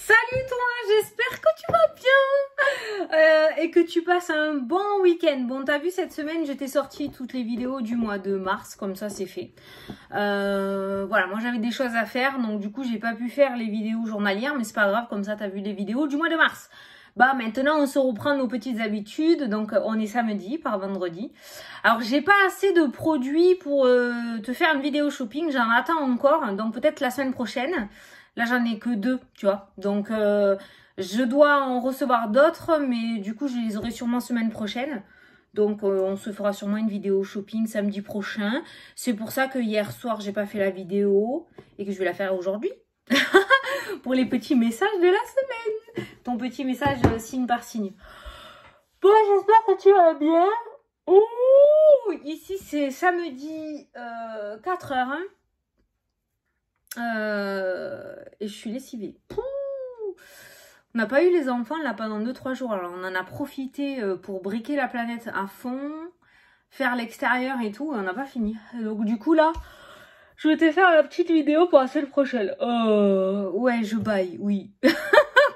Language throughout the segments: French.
Salut toi, j'espère que tu vas bien et que tu passes un bon week-end. Bon, t'as vu cette semaine, je t'ai sorti toutes les vidéos du mois de mars, comme ça c'est fait. Voilà, moi j'avais des choses à faire, donc du coup j'ai pas pu faire les vidéos journalières, mais c'est pas grave, comme ça t'as vu les vidéos du mois de mars. Bah maintenant on se reprend nos petites habitudes, donc on est samedi par vendredi. Alors j'ai pas assez de produits pour te faire une vidéo shopping, j'en attends encore, donc peut-être la semaine prochaine. Là j'en ai que 2, tu vois, donc je dois en recevoir d'autres, mais du coup je les aurai sûrement semaine prochaine. Donc on se fera sûrement une vidéo shopping samedi prochain. C'est pour ça que hier soir j'ai pas fait la vidéo et que je vais la faire aujourd'hui. Pour les petits messages de la semaine. Ton petit message signe par signe. Bon, j'espère que tu vas bien. Ouh, ici c'est samedi 4h. Et je suis lessivée. Pouh, on n'a pas eu les enfants là pendant 2-3 jours. Alors on en a profité pour briquer la planète à fond, faire l'extérieur et tout. Et on n'a pas fini. Donc du coup là, je vais te faire la petite vidéo pour la semaine prochaine. Ouais, je baille, oui.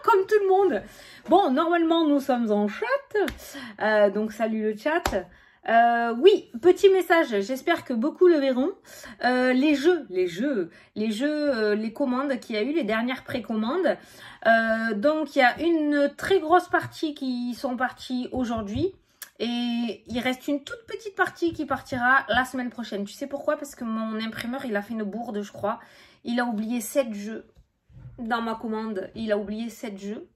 Comme tout le monde. Bon, normalement, nous sommes en chat. Donc, salut le chat. Oui, petit message. J'espère que beaucoup le verront. Les commandes qu'il y a eu, les dernières précommandes. Donc, il y a une très grosse partie qui sont parties aujourd'hui. Et il reste une toute petite partie qui partira la semaine prochaine. Tu sais pourquoi? Parce que mon imprimeur, il a fait une bourde, je crois. Il a oublié 7 jeux dans ma commande. Il a oublié 7 jeux.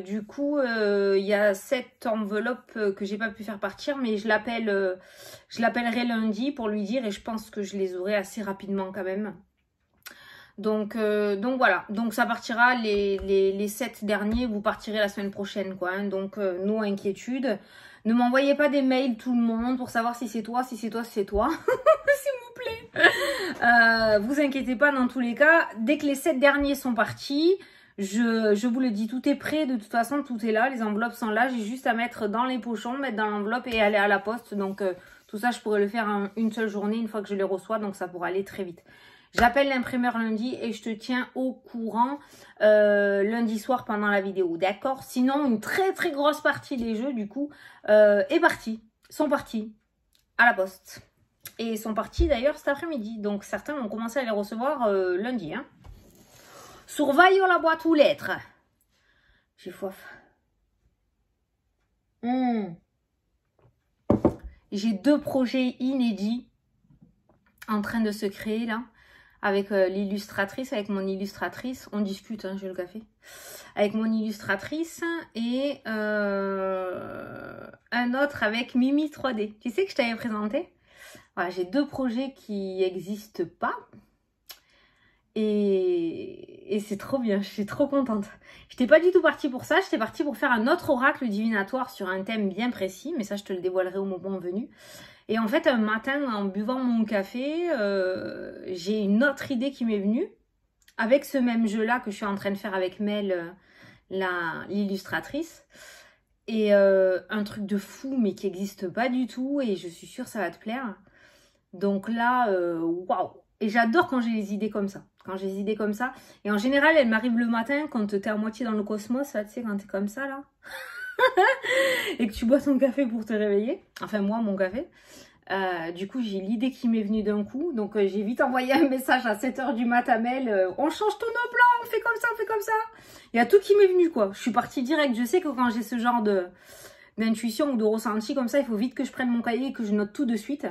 Du coup, il y a 7 enveloppes que j'ai pas pu faire partir. Mais je l'appellerai lundi pour lui dire. Et je pense que je les aurai assez rapidement quand même. Donc voilà, donc ça partira, les 7 derniers, vous partirez la semaine prochaine, quoi. Hein. Donc, no inquiétude. Ne m'envoyez pas des mails tout le monde pour savoir si c'est toi, si c'est toi, si c'est toi. S'il vous plaît. Vous inquiétez pas dans tous les cas. Dès que les 7 derniers sont partis, je vous le dis, tout est prêt. De toute façon, tout est là. Les enveloppes sont là. J'ai juste à mettre dans les pochons, mettre dans l'enveloppe et aller à la poste. Donc, tout ça, je pourrais le faire en une seule journée, une fois que je les reçois. Donc, ça pourra aller très vite. J'appelle l'imprimeur lundi et je te tiens au courant lundi soir pendant la vidéo, d'accord? Sinon, une très très grosse partie des jeux, du coup, sont partis à la poste. Et sont partis d'ailleurs cet après-midi. Donc, certains ont commencé à les recevoir lundi. Hein. Surveillons la boîte aux lettres. J'ai soif. J'ai 2 projets inédits en train de se créer là. Avec l'illustratrice, avec mon illustratrice. On discute, hein, j'ai le café. Avec mon illustratrice et un autre avec Mimi 3D. Tu sais que je t'avais présenté? Voilà, j'ai 2 projets qui n'existent pas. Et c'est trop bien, je suis trop contente. J'étais pas du tout partie pour ça, j'étais partie pour faire un autre oracle divinatoire sur un thème bien précis. Mais ça, je te le dévoilerai au moment venu. Et en fait, un matin, en buvant mon café, j'ai une autre idée qui m'est venue. Avec ce même jeu-là que je suis en train de faire avec Mel, l'illustratrice. Et un truc de fou, mais qui n'existe pas du tout. Et je suis sûre que ça va te plaire. Donc là, waouh! Et j'adore quand j'ai les idées comme ça. Quand j'ai des idées comme ça. Et en général, elles m'arrivent le matin quand t'es à moitié dans le cosmos. Là, tu sais, quand t'es comme ça, là. Et que tu bois ton café pour te réveiller. Enfin, moi, mon café. Du coup, j'ai l'idée qui m'est venue d'un coup. Donc, j'ai vite envoyé un message à 7 h du matin à Mel. On change tous nos plans, on fait comme ça, on fait comme ça. Il y a tout qui m'est venu, quoi. Je suis partie direct. Je sais que quand j'ai ce genre d'intuition ou de ressenti comme ça, il faut vite que je prenne mon cahier et que je note tout de suite.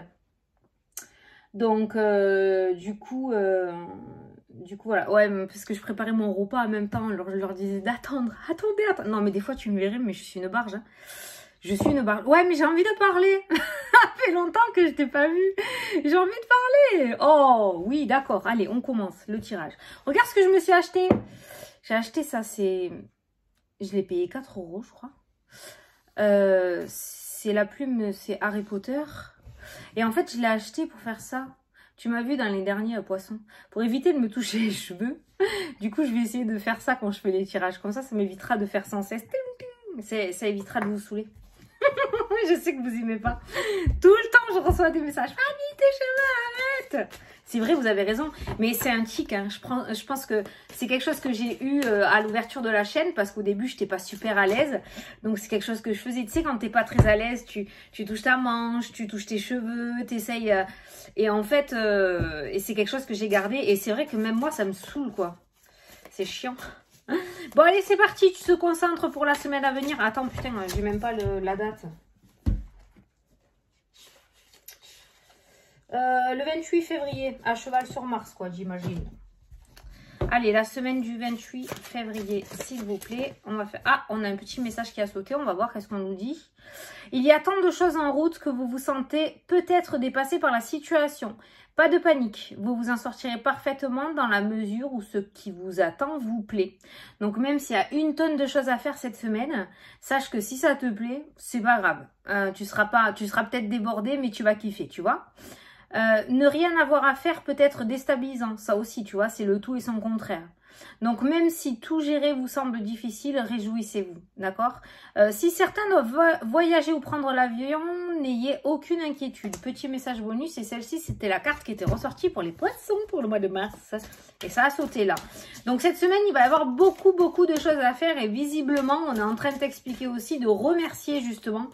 Donc, du coup, voilà. Ouais, parce que je préparais mon repas en même temps. Alors, je leur disais d'attendre. Attendez. Non, mais des fois, tu me verrais, mais je suis une barge. Hein. Je suis une barge. Ouais, mais j'ai envie de parler. Ça fait longtemps que je t'ai pas vu. J'ai envie de parler. Oh, oui, d'accord. Allez, on commence le tirage. Regarde ce que je me suis acheté. J'ai acheté ça, c'est... Je l'ai payé 4 €, je crois. C'est la plume, c'est Harry Potter. Et en fait, je l'ai acheté pour faire ça. Tu m'as vu dans les derniers poissons. Pour éviter de me toucher les cheveux. Du coup, je vais essayer de faire ça quand je fais les tirages. Comme ça m'évitera de faire sans cesse. Ça évitera de vous saouler. Je sais que vous aimez pas. Tout le temps, je reçois des messages. Fanny, tes cheveux, arrête. fait. C'est vrai, vous avez raison. Mais c'est un tic. Hein. Je pense que c'est quelque chose que j'ai eu à l'ouverture de la chaîne. Parce qu'au début, je n'étais pas super à l'aise. Donc, c'est quelque chose que je faisais. Tu sais, quand tu n'es pas très à l'aise, tu touches ta manche, tu touches tes cheveux, tu essayes. Et en fait, et c'est quelque chose que j'ai gardé. Et c'est vrai que même moi, ça me saoule, quoi. C'est chiant. Bon, allez, c'est parti. Tu te concentres pour la semaine à venir. Attends, putain, j'ai même pas la date. Le 28 février, à cheval sur Mars, quoi, j'imagine. Allez, la semaine du 28 février, s'il vous plaît. On va faire... Ah, on a un petit message qui a sauté. On va voir qu'est-ce qu'on nous dit. Il y a tant de choses en route que vous vous sentez peut-être dépassé par la situation. Pas de panique. Vous vous en sortirez parfaitement dans la mesure où ce qui vous attend vous plaît. Donc, même s'il y a une tonne de choses à faire cette semaine, sache que si ça te plaît, c'est pas grave. Tu seras peut-être débordé, mais tu vas kiffer, tu vois. Ne rien avoir à faire peut être déstabilisant. Ça aussi, tu vois, c'est le tout et son contraire. Donc, même si tout gérer vous semble difficile, réjouissez-vous, d'accord? Si certains doivent voyager ou prendre l'avion, n'ayez aucune inquiétude. Petit message bonus, et celle-ci, c'était la carte qui était ressortie pour les poissons pour le mois de mars. Et ça a sauté là. Donc, cette semaine, il va y avoir beaucoup de choses à faire. Et visiblement, on est en train de t'expliquer aussi de remercier justement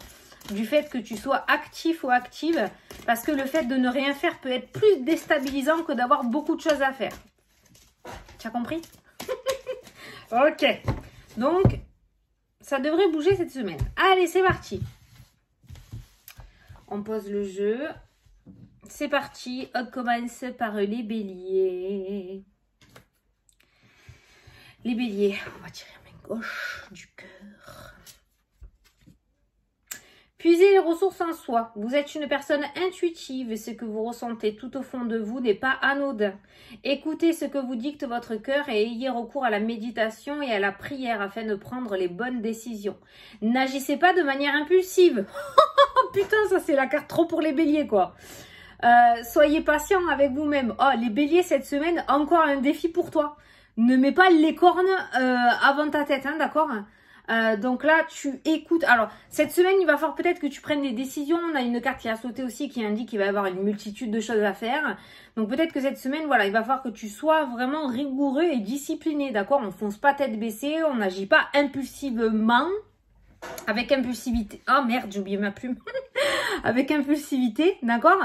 du fait que tu sois actif ou active, parce que le fait de ne rien faire peut être plus déstabilisant que d'avoir beaucoup de choses à faire. Tu as compris? Ok. Donc, ça devrait bouger cette semaine. Allez, c'est parti. On pose le jeu. C'est parti. On commence par les béliers. Les béliers. On va tirer la main gauche du cœur. Puisez les ressources en soi. Vous êtes une personne intuitive et ce que vous ressentez tout au fond de vous n'est pas anodin. Écoutez ce que vous dicte votre cœur et ayez recours à la méditation et à la prière afin de prendre les bonnes décisions. N'agissez pas de manière impulsive. Putain, ça c'est la carte trop pour les béliers, quoi. Soyez patient avec vous-même. Oh, les béliers, cette semaine, encore un défi pour toi. Ne mets pas les cornes avant ta tête, hein, d'accord ? Donc là, tu écoutes. Alors, cette semaine, il va falloir peut-être que tu prennes des décisions. On a une carte qui a sauté aussi qui indique qu'il va y avoir une multitude de choses à faire. Donc peut-être que cette semaine, voilà, il va falloir que tu sois vraiment rigoureux et discipliné, d'accord? On fonce pas tête baissée, on n'agit pas impulsivement. Avec impulsivité. Oh merde, j'ai oublié ma plume. Avec impulsivité, d'accord?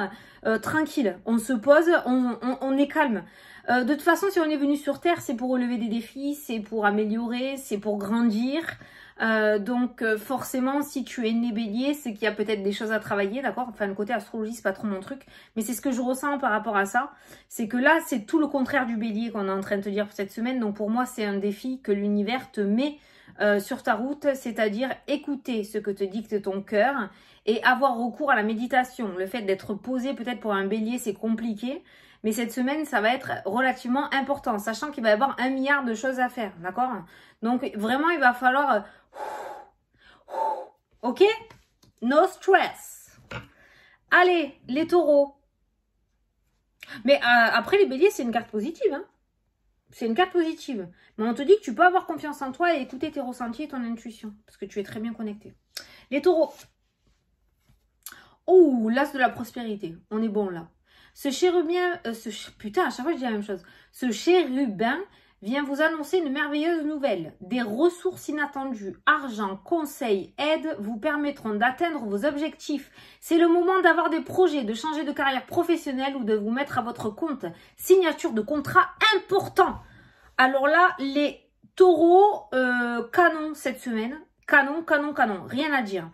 Tranquille, on se pose, on est calme. De toute façon, si on est venu sur Terre, c'est pour relever des défis, c'est pour améliorer, c'est pour grandir. Donc forcément, si tu es né bélier, c'est qu'il y a peut-être des choses à travailler, d'accord? Enfin, le côté astrologie, c'est pas trop mon truc. Mais c'est ce que je ressens par rapport à ça. C'est que là, c'est tout le contraire du bélier qu'on est en train de te dire pour cette semaine. Donc pour moi, c'est un défi que l'univers te met sur ta route, c'est-à-dire écouter ce que te dicte ton cœur et avoir recours à la méditation. Le fait d'être posé peut-être pour un bélier, c'est compliqué, mais cette semaine, ça va être relativement important, sachant qu'il va y avoir 1 milliard de choses à faire, d'accord? Donc vraiment, il va falloir... Ok? No stress. Allez, les taureaux. Mais après, les béliers, c'est une carte positive, hein? C'est une carte positive. Mais on te dit que tu peux avoir confiance en toi et écouter tes ressentis et ton intuition. Parce que tu es très bien connecté. Les taureaux. Oh, l'as de la prospérité. On est bon là. Ce chérubin... putain, à chaque fois je dis la même chose. Ce chérubin vient vous annoncer une merveilleuse nouvelle. Des ressources inattendues, argent, conseils, aides vous permettront d'atteindre vos objectifs. C'est le moment d'avoir des projets, de changer de carrière professionnelle ou de vous mettre à votre compte. Signature de contrat important. Alors là, les taureaux, canon cette semaine. Canon, canon, canon. Rien à dire.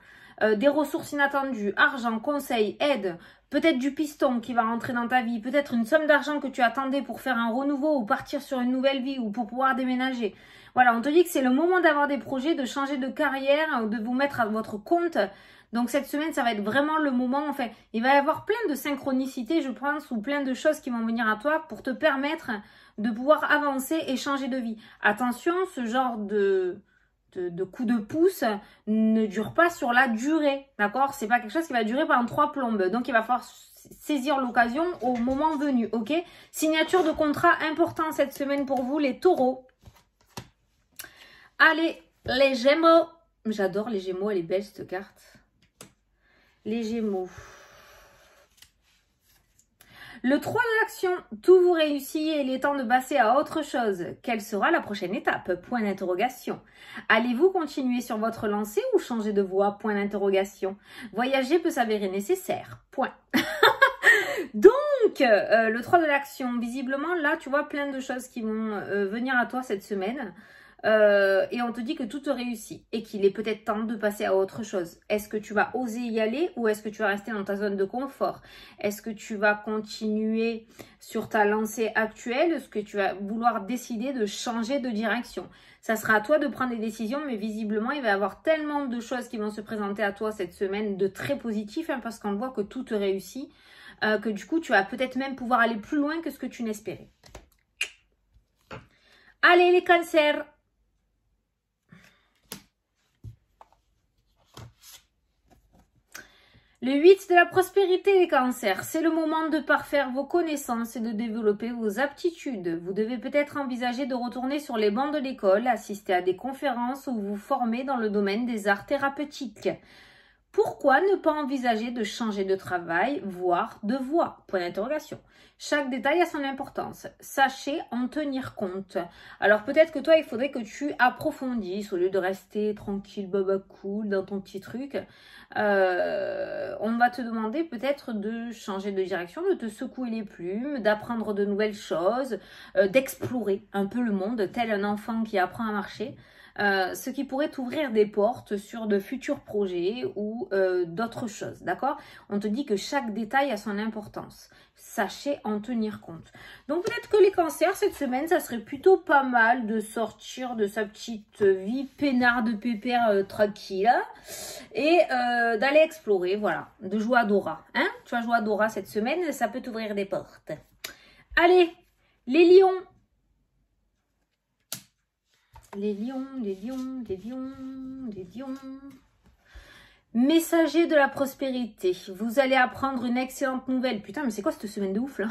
Des ressources inattendues, argent, conseils, aides. Peut-être du piston qui va rentrer dans ta vie. Peut-être une somme d'argent que tu attendais pour faire un renouveau ou partir sur une nouvelle vie ou pour pouvoir déménager. Voilà, on te dit que c'est le moment d'avoir des projets, de changer de carrière, de vous mettre à votre compte. Donc cette semaine, ça va être vraiment le moment. Enfin, il va y avoir plein de synchronicités, je pense, ou plein de choses qui vont venir à toi pour te permettre de pouvoir avancer et changer de vie. Attention, ce genre de coup de pouce ne dure pas sur la durée, d'accord? C'est pas quelque chose qui va durer pendant 3 plombes. Donc, il va falloir saisir l'occasion au moment venu, ok? Signature de contrat important cette semaine pour vous, les taureaux. Allez, les gémeaux. J'adore les gémeaux, elle est belle cette carte. Les gémeaux. Le 3 de l'action, tout vous réussit et il est temps de passer à autre chose. Quelle sera la prochaine étape? Point d'interrogation. Allez-vous continuer sur votre lancée ou changer de voie? Point d'interrogation. Voyager peut s'avérer nécessaire. Point. Donc, le 3 de l'action, visiblement, là, tu vois plein de choses qui vont venir à toi cette semaine. Et on te dit que tout te réussit et qu'il est peut-être temps de passer à autre chose. Est-ce que tu vas oser y aller ou est-ce que tu vas rester dans ta zone de confort? Est-ce que tu vas continuer sur ta lancée actuelle? Est-ce que tu vas vouloir décider de changer de direction? Ça sera à toi de prendre des décisions, mais visiblement, il va y avoir tellement de choses qui vont se présenter à toi cette semaine de très positif, hein, parce qu'on voit que tout te réussit, que du coup, tu vas peut-être même pouvoir aller plus loin que ce que tu n'espérais. Allez, les cancers! Le 8 de la prospérité, les cancers, c'est le moment de parfaire vos connaissances et de développer vos aptitudes. Vous devez peut-être envisager de retourner sur les bancs de l'école, assister à des conférences ou vous former dans le domaine des arts thérapeutiques. Pourquoi ne pas envisager de changer de travail, voire de voie? Point d'interrogation. Chaque détail a son importance. Sachez en tenir compte. Alors peut-être que toi, il faudrait que tu approfondisses au lieu de rester tranquille, baba cool dans ton petit truc. On va te demander peut-être de changer de direction, de te secouer les plumes, d'apprendre de nouvelles choses, d'explorer un peu le monde, tel un enfant qui apprend à marcher. Ce qui pourrait t'ouvrir des portes sur de futurs projets ou d'autres choses, d'accord? On te dit que chaque détail a son importance. Sachez en tenir compte. Donc peut-être que les cancers, cette semaine, ça serait plutôt pas mal de sortir de sa petite vie peinard de pépère tranquille et d'aller explorer, voilà, de jouer à Dora. Hein? Tu vas jouer à Dora cette semaine, ça peut t'ouvrir des portes. Allez, les lions! Les lions, les lions, les lions, les lions. Messager de la prospérité. Vous allez apprendre une excellente nouvelle. Putain, mais c'est quoi cette semaine de ouf là?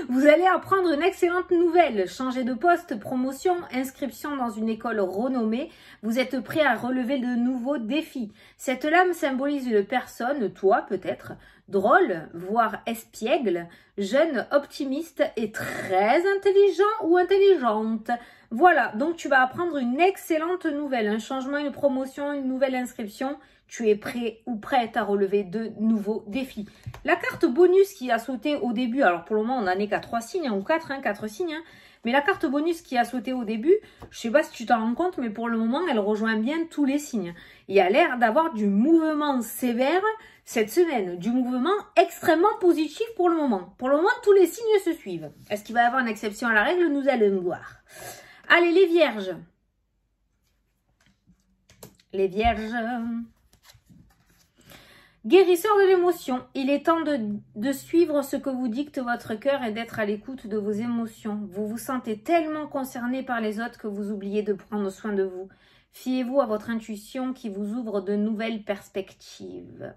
Vous allez apprendre une excellente nouvelle. Changer de poste, promotion, inscription dans une école renommée. Vous êtes prêt à relever de nouveaux défis. Cette lame symbolise une personne, toi peut-être, drôle, voire espiègle, jeune, optimiste et très intelligent ou intelligente. Voilà, donc tu vas apprendre une excellente nouvelle, un changement, une promotion, une nouvelle inscription. Tu es prêt ou prête à relever de nouveaux défis. La carte bonus qui a sauté au début, alors pour le moment on n'en est qu'à 3 signes, ou 4, 4 signes, mais la carte bonus qui a sauté au début, je sais pas si tu t'en rends compte, mais pour le moment elle rejoint bien tous les signes. Il y a l'air d'avoir du mouvement sévère cette semaine, du mouvement extrêmement positif pour le moment. Pour le moment tous les signes se suivent. Est-ce qu'il va y avoir une exception à la règle? Nous allons voir. Allez les vierges. Les vierges. Guérisseur de l'émotion, il est temps de suivre ce que vous dicte votre cœur et d'être à l'écoute de vos émotions. Vous vous sentez tellement concerné par les autres que vous oubliez de prendre soin de vous. Fiez-vous à votre intuition qui vous ouvre de nouvelles perspectives.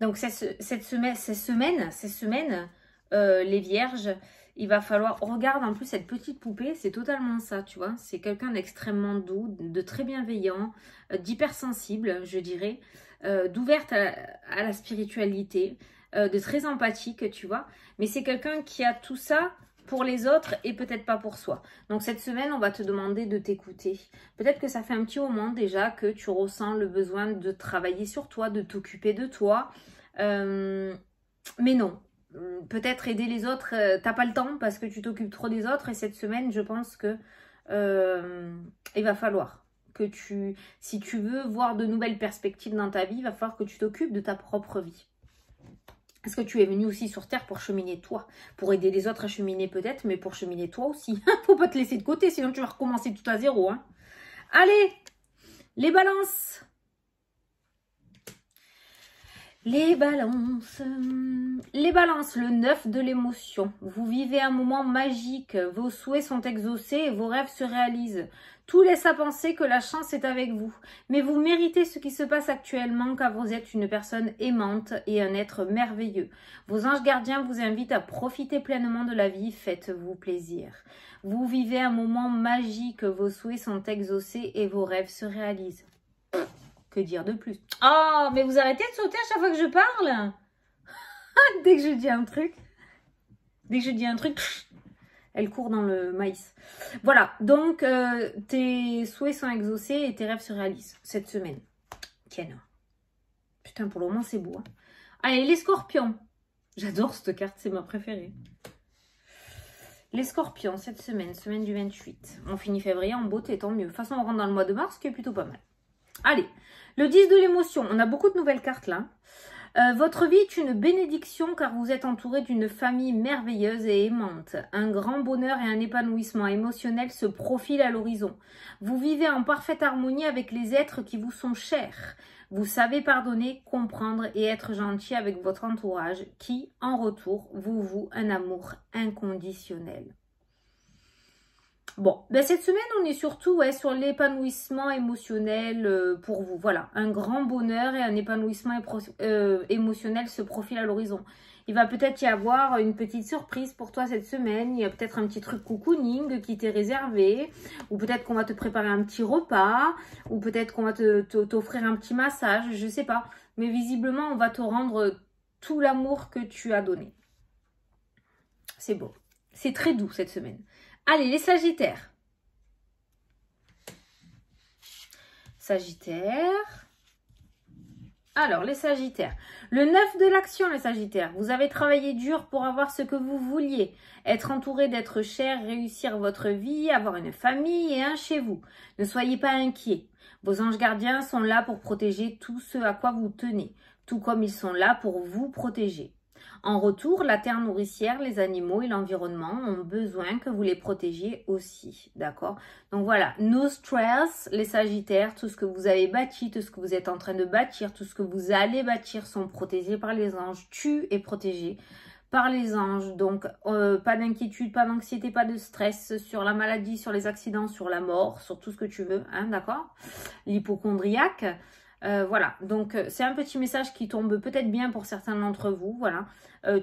Donc cette semaine, les vierges, il va falloir... Regarde en plus cette petite poupée, c'est totalement ça, tu vois. C'est quelqu'un d'extrêmement doux, de très bienveillant, d'hypersensible, je dirais. D'ouverte à la spiritualité, de très empathique, tu vois. Mais c'est quelqu'un qui a tout ça pour les autres et peut-être pas pour soi. Donc cette semaine, on va te demander de t'écouter. Peut-être que ça fait un petit moment déjà que tu ressens le besoin de travailler sur toi, de t'occuper de toi. Mais non. Peut-être aider les autres, t'as pas le temps parce que tu t'occupes trop des autres. Et cette semaine, je pense que il va falloir que si tu veux voir de nouvelles perspectives dans ta vie, il va falloir que tu t'occupes de ta propre vie. Est-ce que tu es venu aussi sur Terre pour cheminer toi? Pour aider les autres à cheminer peut-être, mais pour cheminer toi aussi. Faut pas te laisser de côté, sinon tu vas recommencer tout à zéro. Hein. Allez, les balances. Les balances, le 9 de l'émotion. Vous vivez un moment magique, vos souhaits sont exaucés et vos rêves se réalisent. Tout laisse à penser que la chance est avec vous. Mais vous méritez ce qui se passe actuellement car vous êtes une personne aimante et un être merveilleux. Vos anges gardiens vous invitent à profiter pleinement de la vie, faites-vous plaisir. Vous vivez un moment magique, vos souhaits sont exaucés et vos rêves se réalisent. Que dire de plus? Oh, mais vous arrêtez de sauter à chaque fois que je parle? Dès que je dis un truc, elle court dans le maïs. Voilà, donc tes souhaits sont exaucés et tes rêves se réalisent cette semaine. Tiens. Putain, pour le moment, c'est beau. Hein. Allez, les scorpions. J'adore cette carte, c'est ma préférée. Les scorpions, cette semaine, semaine du 28. On finit février en beauté, tant mieux. De toute façon, on rentre dans le mois de mars, qui est plutôt pas mal. Allez, le 10 de l'émotion. On a beaucoup de nouvelles cartes là. Votre vie est une bénédiction car vous êtes entouré d'une famille merveilleuse et aimante. Un grand bonheur et un épanouissement émotionnel se profilent à l'horizon. Vous vivez en parfaite harmonie avec les êtres qui vous sont chers. Vous savez pardonner, comprendre et être gentil avec votre entourage qui, en retour, vous voue un amour inconditionnel. Bon, ben cette semaine, on est surtout sur l'épanouissement émotionnel pour vous. Voilà, un grand bonheur et un épanouissement émotionnel se profile à l'horizon. Il va peut-être y avoir une petite surprise pour toi cette semaine. Il y a peut-être un petit truc cocooning qui t'est réservé. Ou peut-être qu'on va te préparer un petit repas. Ou peut-être qu'on va t'offrir un petit massage. Je ne sais pas. Mais visiblement, on va te rendre tout l'amour que tu as donné. C'est beau. C'est très doux cette semaine. Allez, les Sagittaires. Sagittaires. Alors, les Sagittaires. Le 9 de l'action, les Sagittaires. Vous avez travaillé dur pour avoir ce que vous vouliez. Être entouré d'êtres chers, réussir votre vie, avoir une famille et un chez vous. Ne soyez pas inquiets. Vos anges gardiens sont là pour protéger tout ce à quoi vous tenez, tout comme ils sont là pour vous protéger. En retour, la terre nourricière, les animaux et l'environnement ont besoin que vous les protégiez aussi, d'accord? Donc voilà, no stress, les Sagittaires, tout ce que vous avez bâti, tout ce que vous êtes en train de bâtir, tout ce que vous allez bâtir sont protégés par les anges. Tu es protégé par les anges, donc pas d'inquiétude, pas d'anxiété, pas de stress sur la maladie, sur les accidents, sur la mort, sur tout ce que tu veux, hein, d'accord? L'hypochondriaque. Voilà, donc c'est un petit message qui tombe peut-être bien pour certains d'entre vous, voilà,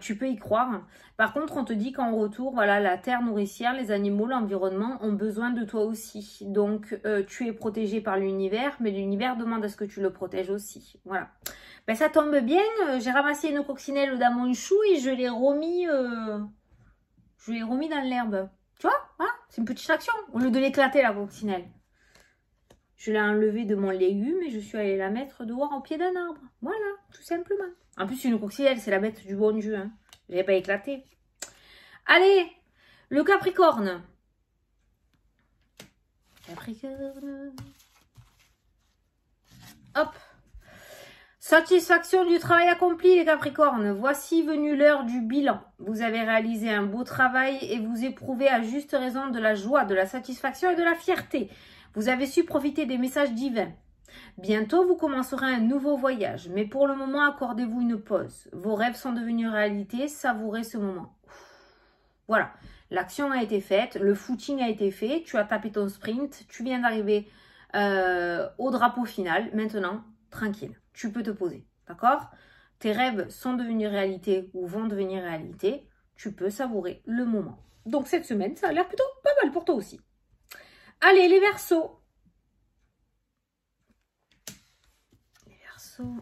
tu peux y croire. Par contre, on te dit qu'en retour, voilà, la terre nourricière, les animaux, l'environnement ont besoin de toi aussi. Donc, tu es protégé par l'univers, mais l'univers demande à ce que tu le protèges aussi, voilà. Ben, ça tombe bien, j'ai ramassé une coccinelle dans mon chou et je l'ai remis dans l'herbe. Tu vois, voilà, c'est une petite action, au lieu de l'éclater la coccinelle. Je l'ai enlevée de mon légume et je suis allée la mettre dehors au pied d'un arbre. Voilà, tout simplement. En plus, une coccinelle, c'est la bête du bon Dieu. Hein. Je l'ai pas éclatée. Allez, le Capricorne. Capricorne. Hop. Satisfaction du travail accompli, les Capricornes. Voici venue l'heure du bilan. Vous avez réalisé un beau travail et vous éprouvez à juste raison de la joie, de la satisfaction et de la fierté. Vous avez su profiter des messages divins. Bientôt, vous commencerez un nouveau voyage, mais pour le moment, accordez-vous une pause. Vos rêves sont devenus réalité, savourez ce moment. Voilà, l'action a été faite, le footing a été fait, tu as tapé ton sprint, tu viens d'arriver au drapeau final. Maintenant, tranquille, tu peux te poser, d'accord? Tes rêves sont devenus réalité ou vont devenir réalité, tu peux savourer le moment. Donc cette semaine, ça a l'air plutôt pas mal pour toi aussi. Allez, les Verseaux. Les Verseaux.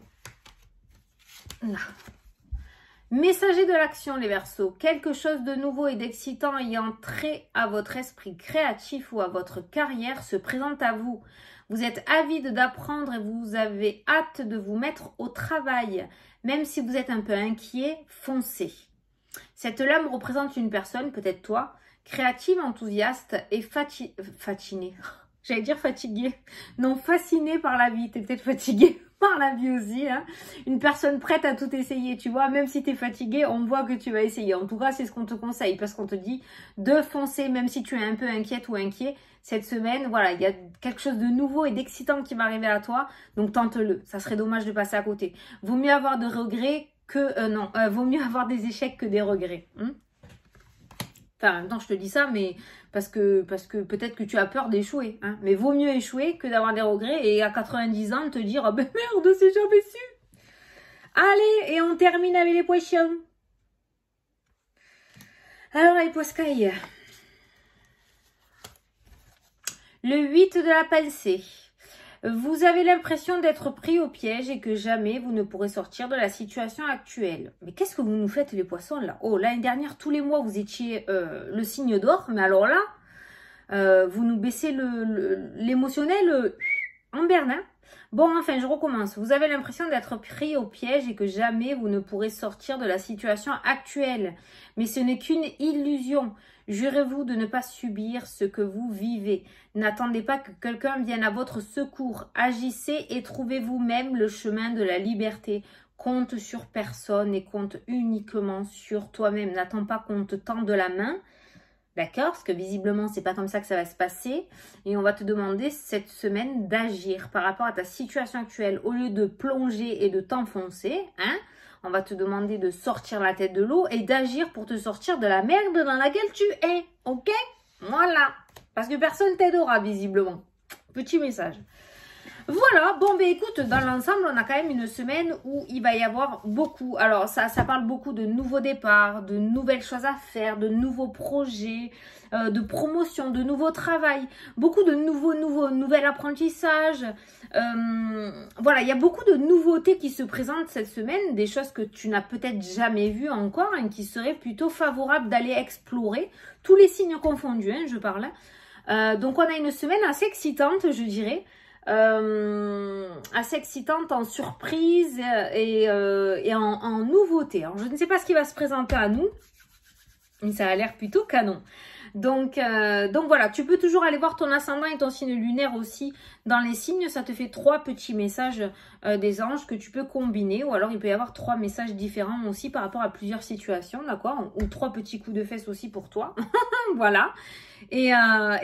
Là. Messager de l'action, les Verseaux. Quelque chose de nouveau et d'excitant ayant trait à votre esprit créatif ou à votre carrière se présente à vous. Vous êtes avide d'apprendre et vous avez hâte de vous mettre au travail. Même si vous êtes un peu inquiet, foncez. Cette lame représente une personne, peut-être toi, créative, enthousiaste et fascinée. J'allais dire fatiguée. Non, fascinée par la vie. T'es peut-être fatiguée par la vie aussi. Hein. Une personne prête à tout essayer, tu vois. Même si t'es fatiguée, on voit que tu vas essayer. En tout cas, c'est ce qu'on te conseille. Parce qu'on te dit de foncer, même si tu es un peu inquiète ou inquiet. Cette semaine, voilà, il y a quelque chose de nouveau et d'excitant qui va arriver à toi. Donc, tente-le. Ça serait dommage de passer à côté. Vaut mieux avoir de regrets que... vaut mieux avoir des échecs que des regrets. Hein. Enfin, en même temps, je te dis ça, mais parce que peut-être que tu as peur d'échouer. Hein. Mais vaut mieux échouer que d'avoir des regrets et à 90 ans te dire « Oh ben merde, c'est jamais su !» Allez, et on termine avec les poissons. Alors, les poiscailles. Le 8 de la pensée. Vous avez l'impression d'être pris au piège et que jamais vous ne pourrez sortir de la situation actuelle. Mais qu'est-ce que vous nous faites les poissons là? Oh, l'année dernière, tous les mois, vous étiez le signe d'or. Mais alors là, vous nous baissez l'émotionnel en berne. Hein. Bon, enfin, je recommence. Vous avez l'impression d'être pris au piège et que jamais vous ne pourrez sortir de la situation actuelle. Mais ce n'est qu'une illusion. Jurez-vous de ne pas subir ce que vous vivez. N'attendez pas que quelqu'un vienne à votre secours. Agissez et trouvez vous-même le chemin de la liberté. Compte sur personne et compte uniquement sur toi-même. N'attends pas qu'on te tende la main. D'accord? Parce que visiblement, c'est pas comme ça que ça va se passer. Et on va te demander cette semaine d'agir par rapport à ta situation actuelle. Au lieu de plonger et de t'enfoncer, hein, on va te demander de sortir la tête de l'eau et d'agir pour te sortir de la merde dans laquelle tu es. Ok? Voilà. Parce que personne t'aidera visiblement. Petit message. Voilà, bon ben écoute, dans l'ensemble, on a quand même une semaine où il va y avoir beaucoup. Alors ça parle beaucoup de nouveaux départs, de nouvelles choses à faire, de nouveaux projets, de promotion, de nouveaux travail, beaucoup de nouvel apprentissage. Voilà, il y a beaucoup de nouveautés qui se présentent cette semaine, des choses que tu n'as peut-être jamais vues encore et qui seraient plutôt favorables d'aller explorer, tous les signes confondus, hein, je parle. Donc on a une semaine assez excitante, je dirais. Assez excitante en surprise et en nouveauté. Alors, je ne sais pas ce qui va se présenter à nous, mais ça a l'air plutôt canon. Donc voilà, tu peux toujours aller voir ton ascendant et ton signe lunaire aussi dans les signes. Ça te fait 3 petits messages des anges que tu peux combiner. Ou alors il peut y avoir 3 messages différents aussi par rapport à plusieurs situations, d'accord? Ou 3 petits coups de fesses aussi pour toi. Voilà. Et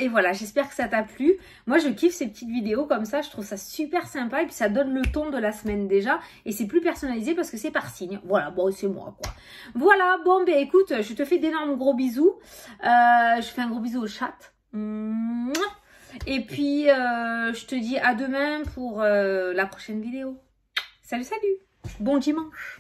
voilà, j'espère que ça t'a plu. Moi, je kiffe ces petites vidéos comme ça. Je trouve ça super sympa. Et puis, ça donne le ton de la semaine déjà. Et c'est plus personnalisé parce que c'est par signe. Voilà, bon, c'est moi, quoi. Voilà, bon, ben écoute, je te fais d'énormes gros bisous. Je fais un gros bisou au chat. Et puis, je te dis à demain pour la prochaine vidéo. Salut, salut. Bon dimanche.